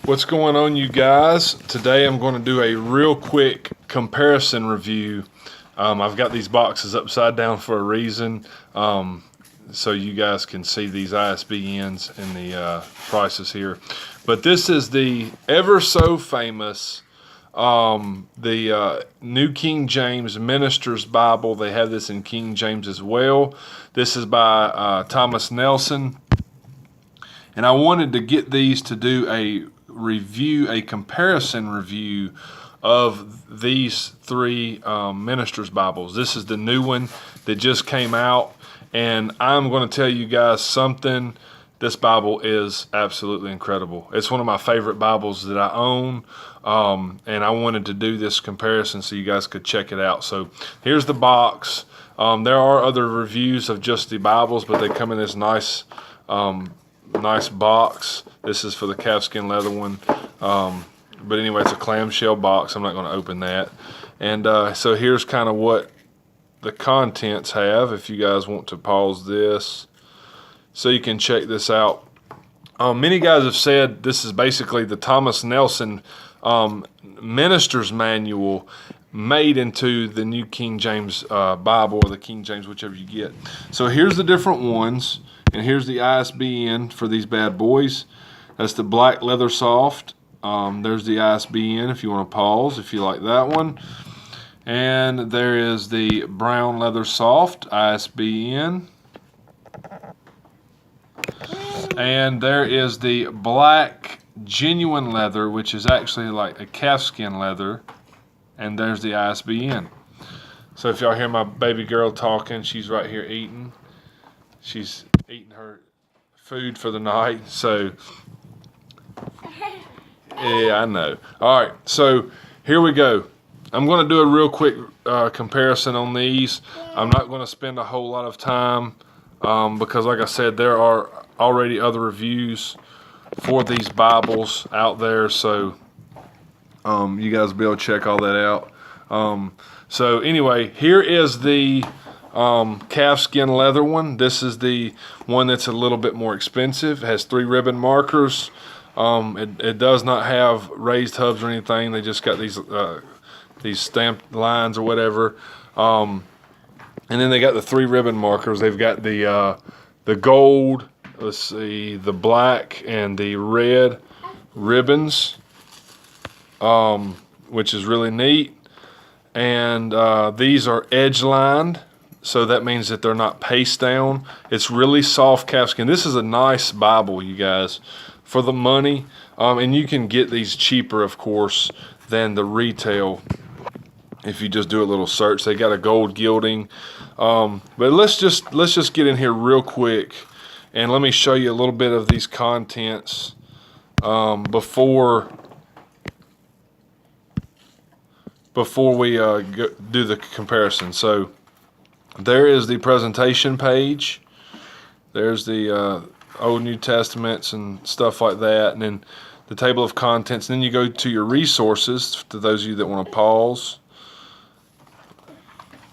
What's going on, you guys? Today I'm going to do a real quick comparison review. I've got these boxes upside down for a reason, so you guys can see these ISBNs and the prices here. But this is the ever so famous New King James Minister's Bible. They have this in King James as well. This is by Thomas Nelson. And I wanted to get these to do a comparison review of these three Minister's Bibles. This is the new one that just came out, and I'm going to tell you guys something. This Bible is absolutely incredible. It's one of my favorite Bibles that I own, and I wanted to do this comparison so you guys could check it out. So here's the box. There are other reviews of just the Bibles, but they come in this nice box. This is for the calfskin leather one, but anyway, it's a clamshell box. I'm not going to open that. And so here's kind of what the contents have, if you guys want to pause this so you can check this out. Many guys have said this is basically the Thomas Nelson Minister's Manual made into the New King James Bible, or the King James, whichever you get. So here's the different ones, and here's the ISBN for these bad boys. That's the black Leathersoft. There's the ISBN if you want to pause, if you like that one. And there is the brown Leathersoft ISBN. And there is the black genuine leather, which is actually like a calfskin leather. And there's the ISBN. So if y'all hear my baby girl talking, she's right here eating. She's eating her food for the night. So yeah, I know. All right, so here we go. I'm going to do a real quick comparison on these. I'm not going to spend a whole lot of time because, like I said, there are already other reviews for these Bibles out there. So you guys will be able to check all that out. So anyway, here is the calfskin leather one. This is the one that's a little bit more expensive. It has 3 ribbon markers. It does not have raised hubs or anything. They just got these stamped lines or whatever. And then they got the 3 ribbon markers. They've got the gold, let's see, the black and the red ribbons, which is really neat. And these are edge lined, so that means that they're not paste down. It's really soft calfskin. This is a nice Bible, you guys, for the money. And you can get these cheaper, of course, than the retail if you just do a little search. They got a gold gilding. But let's just get in here real quick and let me show you a little bit of these contents before we do the comparison. So there is the presentation page. There's the Old New Testaments and stuff like that, and then the table of contents. And then you go to your resources, to those of you that want to pause.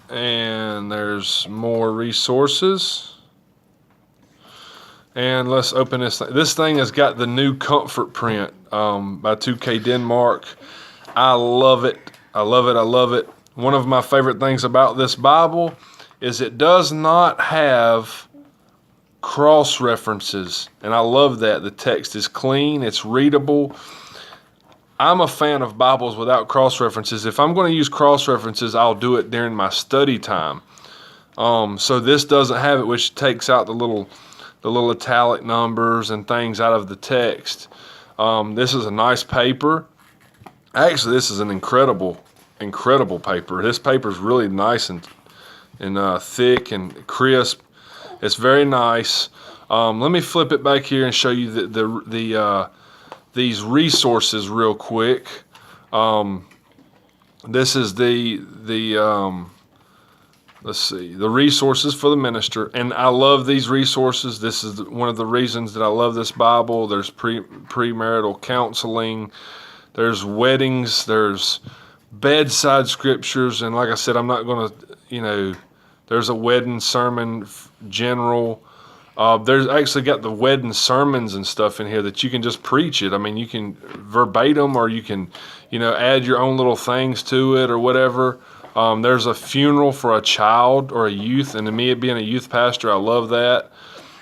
And there's more resources. And let's open this thing. This thing has got the new comfort print by 2K Denmark. I love it. I love it. I love it. One of my favorite things about this Bible is it does not have cross references, and I love that. The text is clean, it's readable. I'm a fan of Bibles without cross references. If I'm going to use cross references, I'll do it during my study time. So this doesn't have it, which takes out the little italic numbers and things out of the text. This is a nice paper. Actually, this is an incredible paper. This paper is really nice and thick and crisp. It's very nice. Let me flip it back here and show you these resources real quick. This is let's see, the resources for the minister, and I love these resources. This is one of the reasons that I love this Bible. There's premarital counseling. There's weddings. There's bedside scriptures, and like I said, I'm not going to, there's a wedding sermon general. There's actually got the wedding sermons and stuff in here that you can just preach it. I mean, you can verbatim, or you can, add your own little things to it or whatever. There's a funeral for a child or a youth, and to me, being a youth pastor, I love that,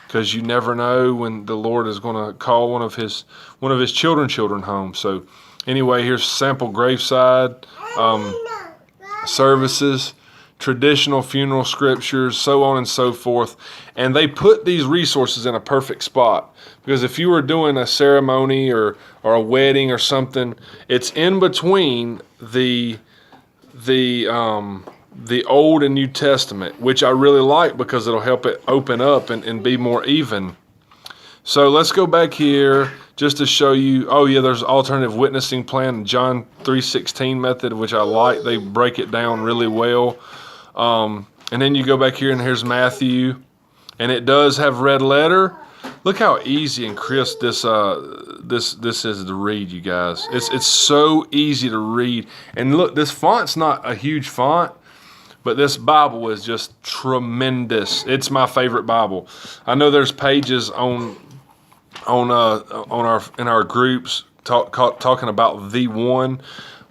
because you never know when the Lord is going to call one of his children home. So anyway, here's sample Graveside services, traditional funeral scriptures, so on and so forth. And they put these resources in a perfect spot, because if you were doing a ceremony or a wedding or something, it's in between the Old and New Testament, which I really like because it'll help it open up and be more even. So let's go back here just to show you. Oh yeah, there's alternative witnessing plan, John 3:16 method, which I like. They break it down really well. And then you go back here, and here's Matthew, and it does have red letter. Look how easy and crisp this is to read, you guys. It's so easy to read. And look, this font's not a huge font, but this Bible is just tremendous. It's my favorite Bible. I know there's pages in our groups talking about the one.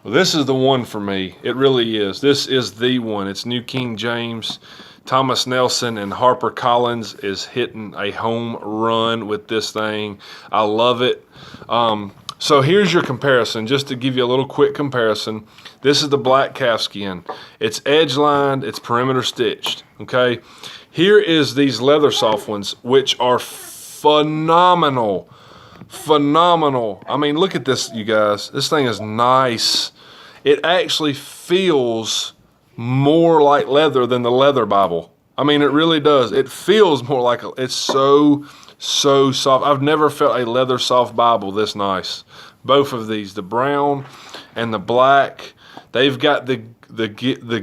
Well, this is the one for me. It really is. This is the one. It's New King James. Thomas Nelson and Harper Collins is hitting a home run with this thing. I love it. So here's your comparison, just to give you a little quick comparison. This is the black calfskin. It's edge lined, it's perimeter stitched, okay? Here is these Leathersoft ones, which are phenomenal. Phenomenal. I mean, look at this, you guys. This thing is nice. It actually feels more like leather than the leather Bible. I mean, it really does. It feels more like it's so soft. I've never felt a Leathersoft Bible this nice. Both of these, the brown and the black, they've got the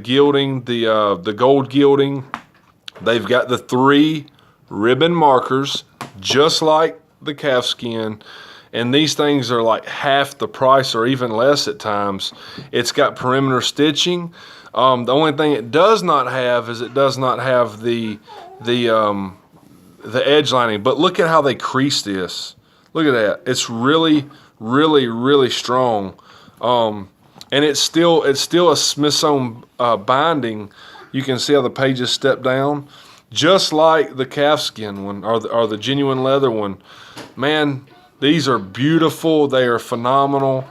gilding, the gold gilding. They've got the 3 ribbon markers, just like the calfskin. And these things are like half the price or even less at times. It's got perimeter stitching. The only thing it does not have is it does not have the edge lining. But look at how they crease this. Look at that. It's really, really, really strong. And it's still a Smithsonian binding. You can see how the pages step down, just like the calfskin one or the genuine leather one. Man, these are beautiful. They are phenomenal.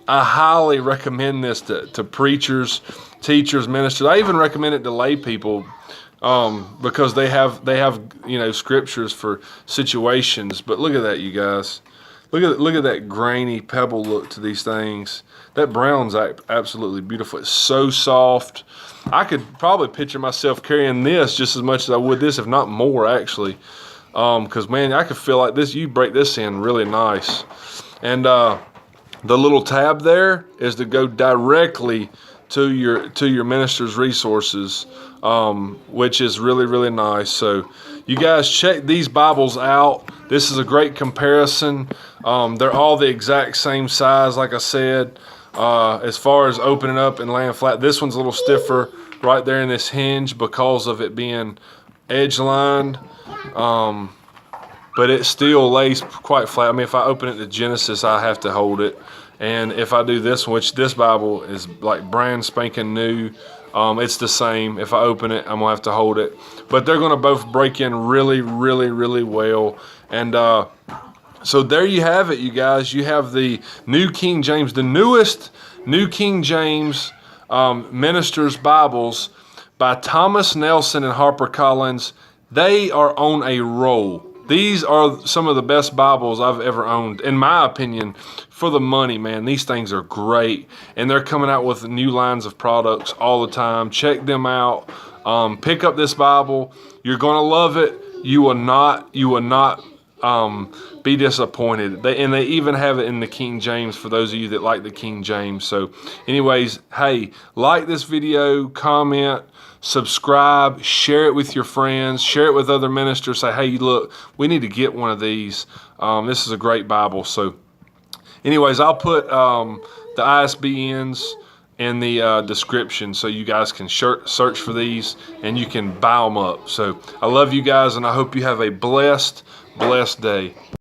I highly recommend this to preachers, teachers, ministers. I even recommend it to lay people, because they have scriptures for situations. But look at that, you guys. Look at that grainy pebble look to these things. That brown's absolutely beautiful. It's so soft. I could probably picture myself carrying this just as much as I would this, if not more, actually. Because man, I could feel like this. You break this in really nice, and the little tab there is to go directly to your minister's resources, which is really, really nice. So you guys check these Bibles out. This is a great comparison. They're all the exact same size, like I said. As far as opening up and laying flat, this one's a little stiffer right there in this hinge because of it being edge lined. But it still lays quite flat. I mean, if I open it to Genesis, I have to hold it. And if I do this one, which this Bible is like brand spanking new, it's the same. If I open it, I'm going to have to hold it. But they're going to both break in really, really, really well. And so there you have it, you guys. You have the New King James, the newest New King James Ministers Bibles by Thomas Nelson and Harper Collins. They are on a roll. These are some of the best Bibles I've ever owned, in my opinion, for the money, man. These things are great, and they're coming out with new lines of products all the time. Check them out. Pick up this Bible. You're going to love it. You will not be disappointed. They even have it in the King James for those of you that like the King James. So anyways, hey, like this video, comment, subscribe, share it with your friends, share it with other ministers. Say, hey, look, we need to get one of these. This is a great Bible. So anyways, I'll put the ISBNs in the description so you guys can search for these and you can buy them up. So I love you guys, and I hope you have a blessed day.